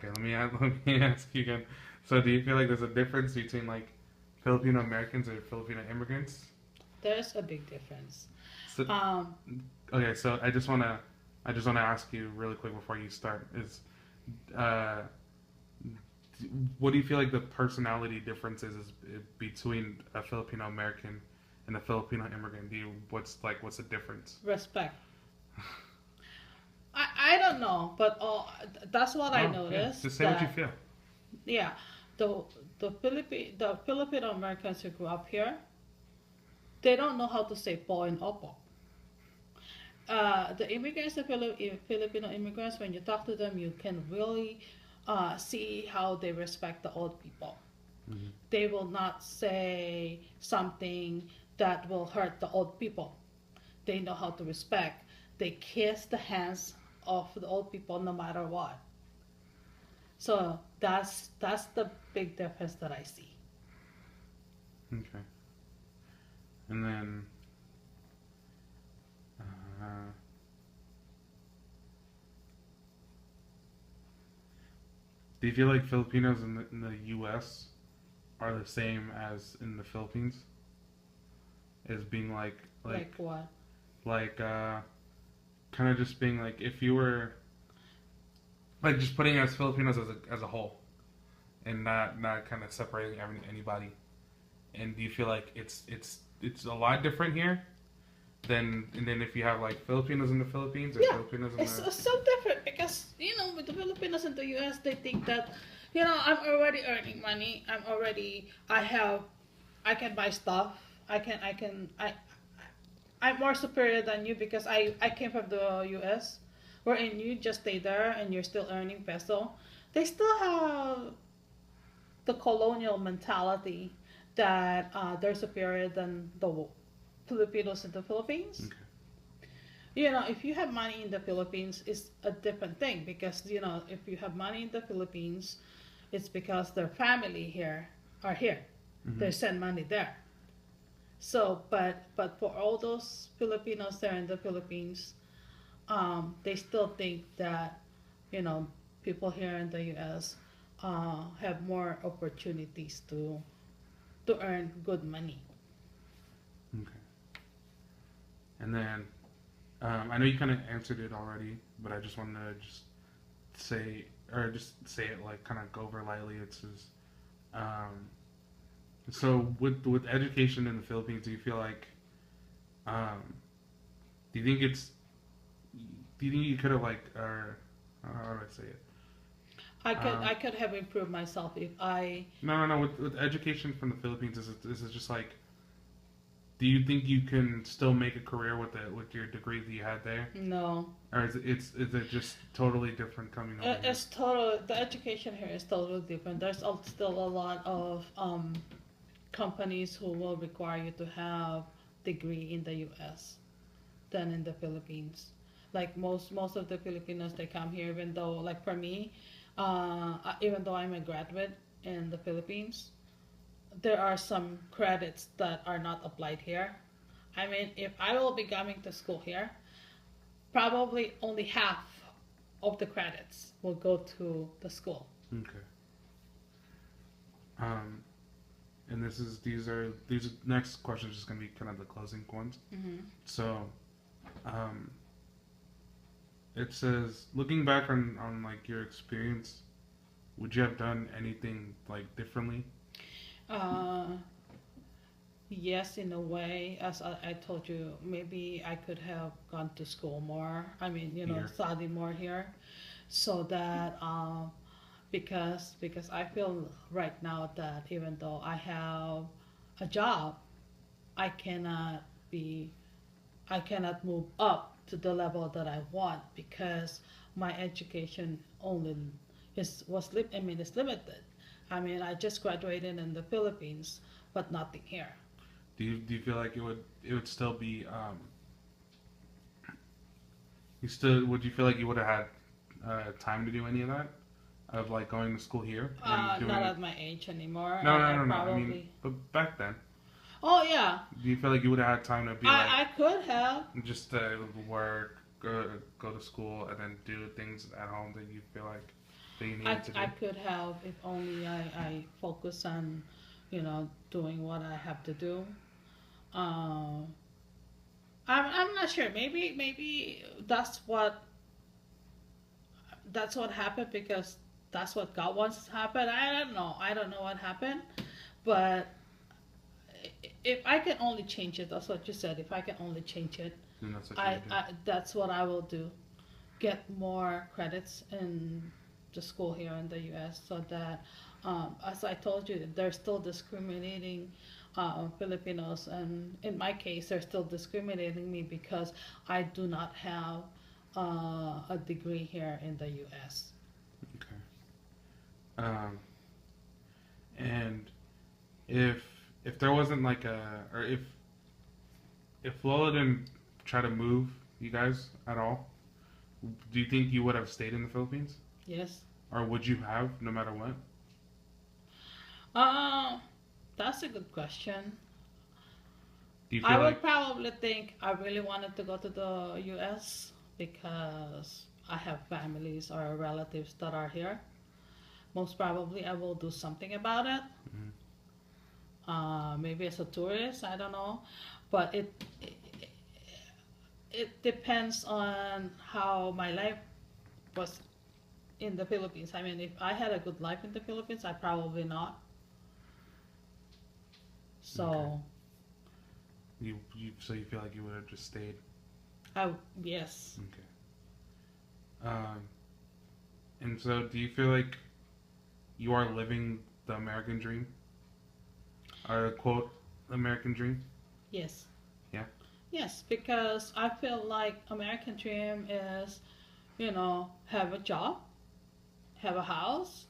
Okay, let me ask you again. So, do you feel like there's a difference between like Filipino Americans or Filipino immigrants? There's a big difference. So, Um, okay, so I just wanna ask you really quick before you start is, uh, what do you feel like the personality differences is between a Filipino American and a Filipino immigrant? What's the difference? Respect. I don't know, but that's what I Oh yeah, noticed. just say what you That feel. yeah, the the Filipino Americans who grew up here, they don't know how to say po and opo. The immigrants, the Filipino immigrants, when you talk to them, you can really see how they respect the old people. Hmm. They will not say something that will hurt the old people. They know how to respect. They kiss the hands of the old people no matter what. So that's the big difference that I see. Okay, and then uh, do you feel like Filipinos in the U.S. are the same as in the Philippines? As being Like what? like kind of just being like if you were like just putting as Filipinos as a whole and not kind of separating anybody. And do you feel like it's a lot different here than and then if you have like Filipinos in the Philippines or Yeah, Filipinos in it's the so different because with the Filipinos in the U.S. they think that I'm already earning money. I can buy stuff. I'm more superior than you because I came from the U.S. wherein you just stay there and you're still earning peso. They still have the colonial mentality that they're superior than the Filipinos in the Philippines. okay. If you have money in the Philippines, it's a different thing because if you have money in the Philippines, it's because their family here are here. Hmm. They send money there. So, but for all those Filipinos there in the Philippines, they still think that you know people here in the U.S. Have more opportunities to earn good money. Okay. And then I know you kind of answered it already, but I just wanted to say just say it like kind of go over lightly. It says, um, so with education in the Philippines, do you feel like um, do you think it's do you think you could have like or how do I say it? I Um, could have improved myself if I no. With education from the Philippines, is it just like do you think you can still make a career with your degree that you had there, no. or is it just totally different coming over here? It's total. The education here is totally different. There's still a lot of companies who will require you to have degree in the U.S. than in the Philippines. Like most of the Filipinos, they come here. Even though, like for me, even though I'm a graduate in the Philippines, there are some credits that are not applied here. I mean, if I will be coming to school here, probably only half of the credits will go to the school. Okay. Um, and these next questions just gonna be kind of the closing ones. Hmm. So, um, it says, looking back on like your experience, would you have done anything like differently Uh, yes, in a way, as I told you, maybe I could have gone to school more. I mean, here? study more here, so that because I feel right now that even though I have a job, I cannot be I cannot move up to the level that I want because my education only is limited. I mean, I just graduated in the Philippines, but nothing here. Do you feel like it would still be you still would you feel like you would have had time to do any of that of like going to school here and Not doing at my age anymore. I no I mean probably. but back then Oh yeah, do you feel like you would have had time to be like I could have. just work go to school and then do things at home that you feel like that you I, needed to do? I could have if only I focus on, doing what I have to do. Um, I'm not sure. Maybe that's what happened because that's what God wants to happen. I don't know. I don't know what happened, but if I can only change it, that's what you said. If I can only change it, And that's what you would do. that's what I will do. Get more credits in the school here in the U.S. so that, as I told you, they're still discriminating Filipinos, and in my case, they're still discriminating me because I do not have a degree here in the U.S. Okay. Um, and if there wasn't like or if Lola didn't try to move you guys at all, do you think you would have stayed in the Philippines, Yes. or would you have no matter what? Uh, that's a good question. Do you I feel would like probably think I really wanted to go to the U.S. because I have families or relatives that are here. Most probably, I will do something about it. Mhm. Maybe as a tourist, I don't know, but it depends on how my life was in the Philippines. I mean, if I had a good life in the Philippines, I probably not. Okay. So, So you feel like you would have just stayed? I yes. Okay. And so do you feel like you are living the American dream, or quote American dream? Yes. Yeah. Yes, because I feel like American dream is, have a job, have a house,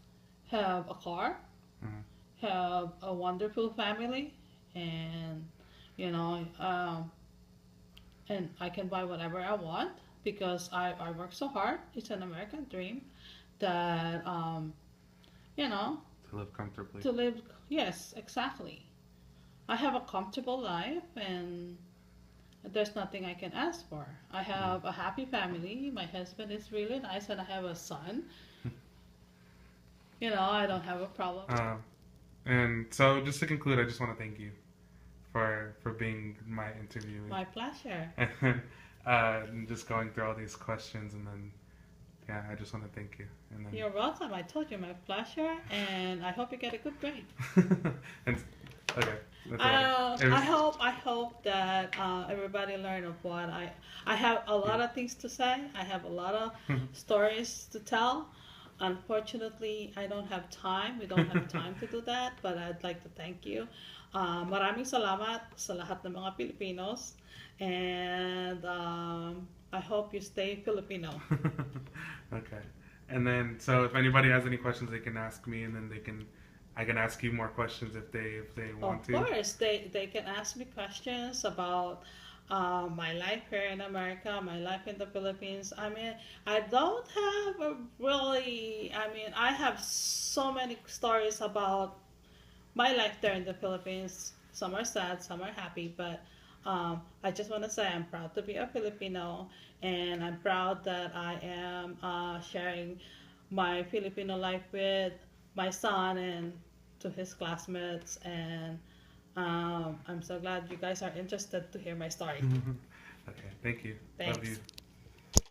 have a car, Mhm. have a wonderful family, and you know, and I can buy whatever I want because I work so hard. It's an American dream that you know, To live comfortably. to live. Yes, exactly. I have a comfortable life and there's nothing I can ask for. I Mm. have a happy family. My husband is really nice, and I have a son. I don't have a problem. And so just to conclude, I just want to thank you for being my interviewee. My pleasure. And just going through all these questions, and then yeah, I just want to thank you. And then You're welcome. I told you my pleasure, and I hope you get a good grade. and okay, that's all. It was- I hope that everybody learn of what I have a lot of things to say. I have a lot of stories to tell. Unfortunately, I don't have time. We don't have time to do that, but I'd like to thank you. Maraming salamat sa lahat ng mga Pilipinos, and I hope you stay Filipino. Okay. And then, so if anybody has any questions, they can ask me, and then I can ask you more questions if they want to. Of course, they can ask me questions about my life here in America, my life in the Philippines. I mean, I don't have I have so many stories about my life there in the Philippines. Some are sad, some are happy, but I just want to say I'm proud to be a Filipino, and I'm proud that I am sharing my Filipino life with my son and to his classmates, and I'm so glad you guys are interested to hear my story. Okay, thank you. Thanks. Love you.